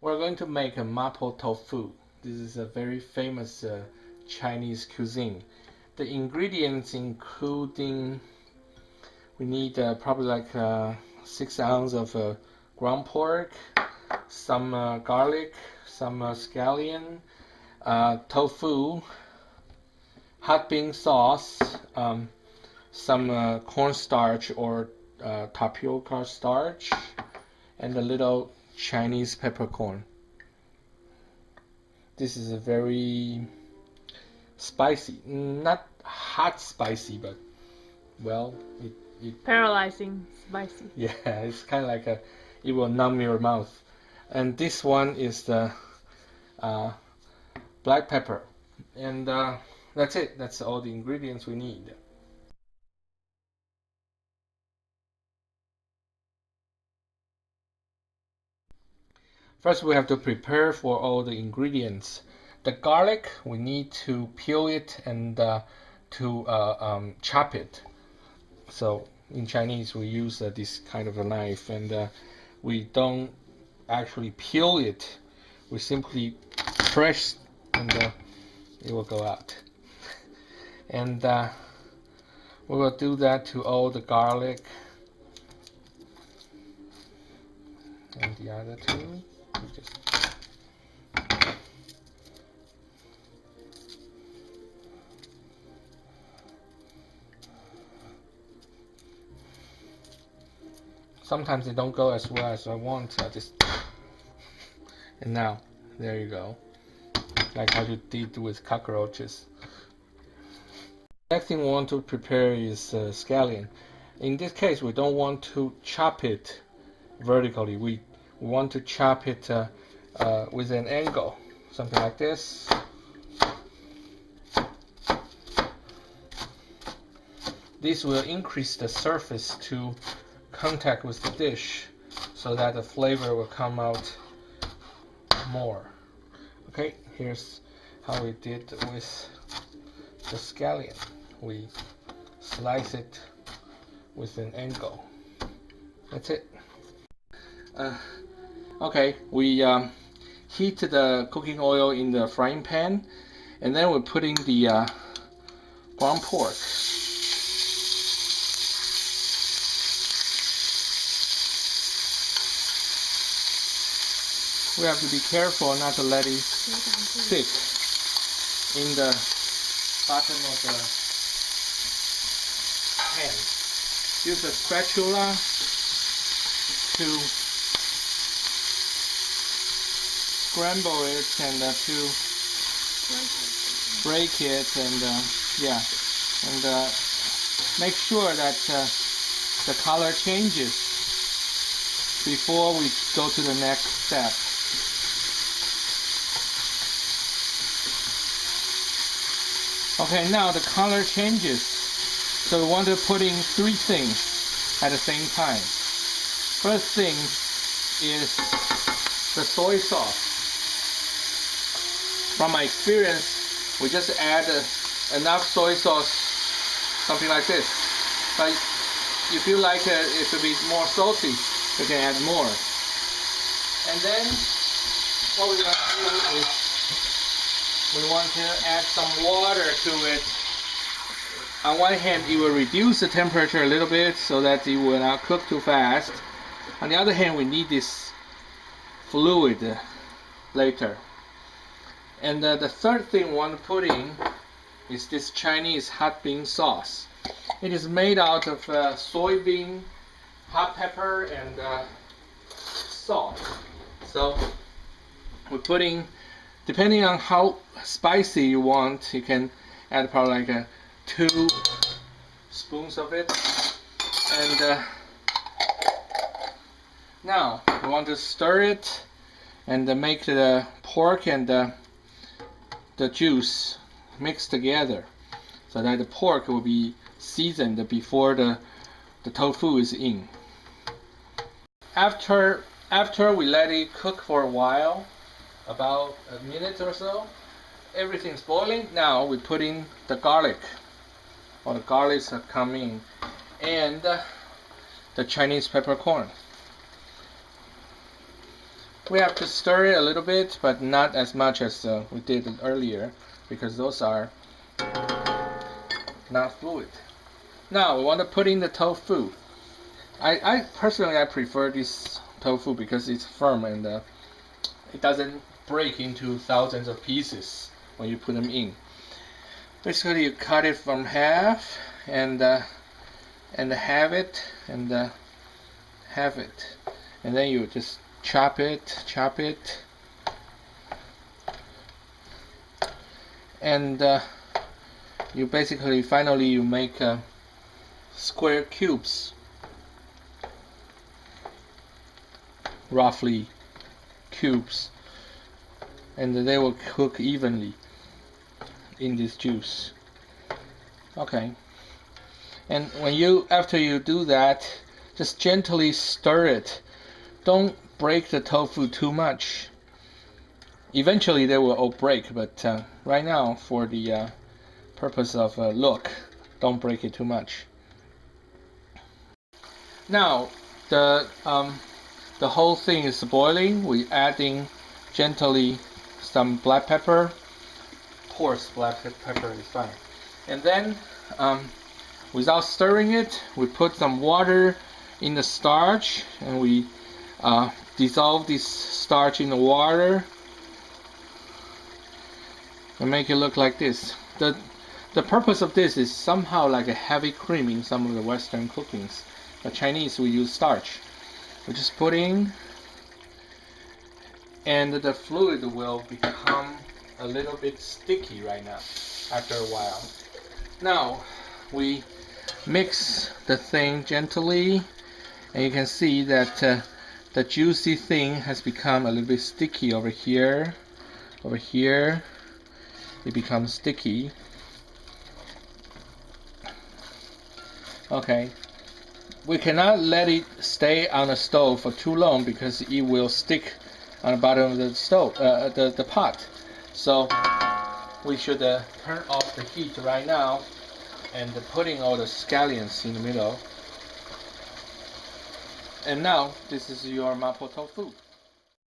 We're going to make a mapo tofu. This is a very famous Chinese cuisine. The ingredients including we need probably like 6 ounces of ground pork, some garlic, some scallion, tofu, hot bean sauce, some cornstarch or tapioca starch, and a little Chinese peppercorn. This is a very spicy, not hot spicy, but well, it paralyzing spicy. Yeah, it's kind of like it will numb your mouth. And this one is the black pepper, and that's it. That's all the ingredients we need. First, we have to prepare for all the ingredients. The garlic, we need to peel it and to chop it. So in Chinese, we use this kind of a knife, and we don't actually peel it. We simply press, and it will go out. And we will do that to all the garlic and the other two. Sometimes they don't go as well as I want. And now, there you go. Like how you did with cockroaches. Next thing we want to prepare is scallion. In this case, we don't want to chop it vertically. We want to chop it with an angle, something like this. This will increase the surface to contact with the dish so that the flavor will come out more. Okay, here's how we did with the scallion. We slice it with an angle. That's it. Okay, we heat the cooking oil in the frying pan, and then we're putting the ground pork. We have to be careful not to let it stick in the bottom of the pan. Use a spatula to scramble it and to break it, and make sure that the color changes before we go to the next step. Okay, now the color changes, so we want to put in 3 things at the same time. First thing is the soy sauce. From my experience, we just add enough soy sauce, something like this. But if you like it to be more salty, you can add more. And then what we're going to do is we want to add some water to it. On one hand, it will reduce the temperature a little bit so that it will not cook too fast. On the other hand, we need this fluid later. And the third thing we want to put in is this Chinese hot bean sauce. It is made out of soybean, hot pepper, and salt. So we're putting, depending on how spicy you want, you can add probably like 2 spoons of it. And now we want to stir it and make the pork and the juice mix together so that the pork will be seasoned before the tofu is in. After we let it cook for a while, about a minute or so, everything's boiling. Now we put in the garlic. All the garlics have come in, and the Chinese peppercorn. We have to stir it a little bit, but not as much as we did earlier, because those are not fluid. Now we want to put in the tofu. I personally prefer this tofu because it's firm and it doesn't break into thousands of pieces when you put them in. Basically, you cut it from half and have it, and then you just chop it, and you basically finally you make square cubes, roughly cubes, and they will cook evenly in this juice. Okay, and after you do that, just gently stir it. Don't break the tofu too much. Eventually they will all break, but right now, for the purpose of look, don't break it too much. Now the whole thing is boiling. We adding gently some black pepper. Coarse black pepper is fine. And then without stirring it, we put some water in the starch, and we dissolve this starch in the water and make it look like this. The purpose of this is somehow like a heavy cream in some of the Western cookings. The Chinese, we use starch. We just put in, and the fluid will become a little bit sticky right now after a while. Now we mix the thing gently, and you can see that the juicy thing has become a little bit sticky over here. Over here it becomes sticky. Okay, we cannot let it stay on the stove for too long because it will stick on the bottom of the stove, the pot. So we should turn off the heat right now and putting all the scallions in the middle. And now this is your mapo tofu.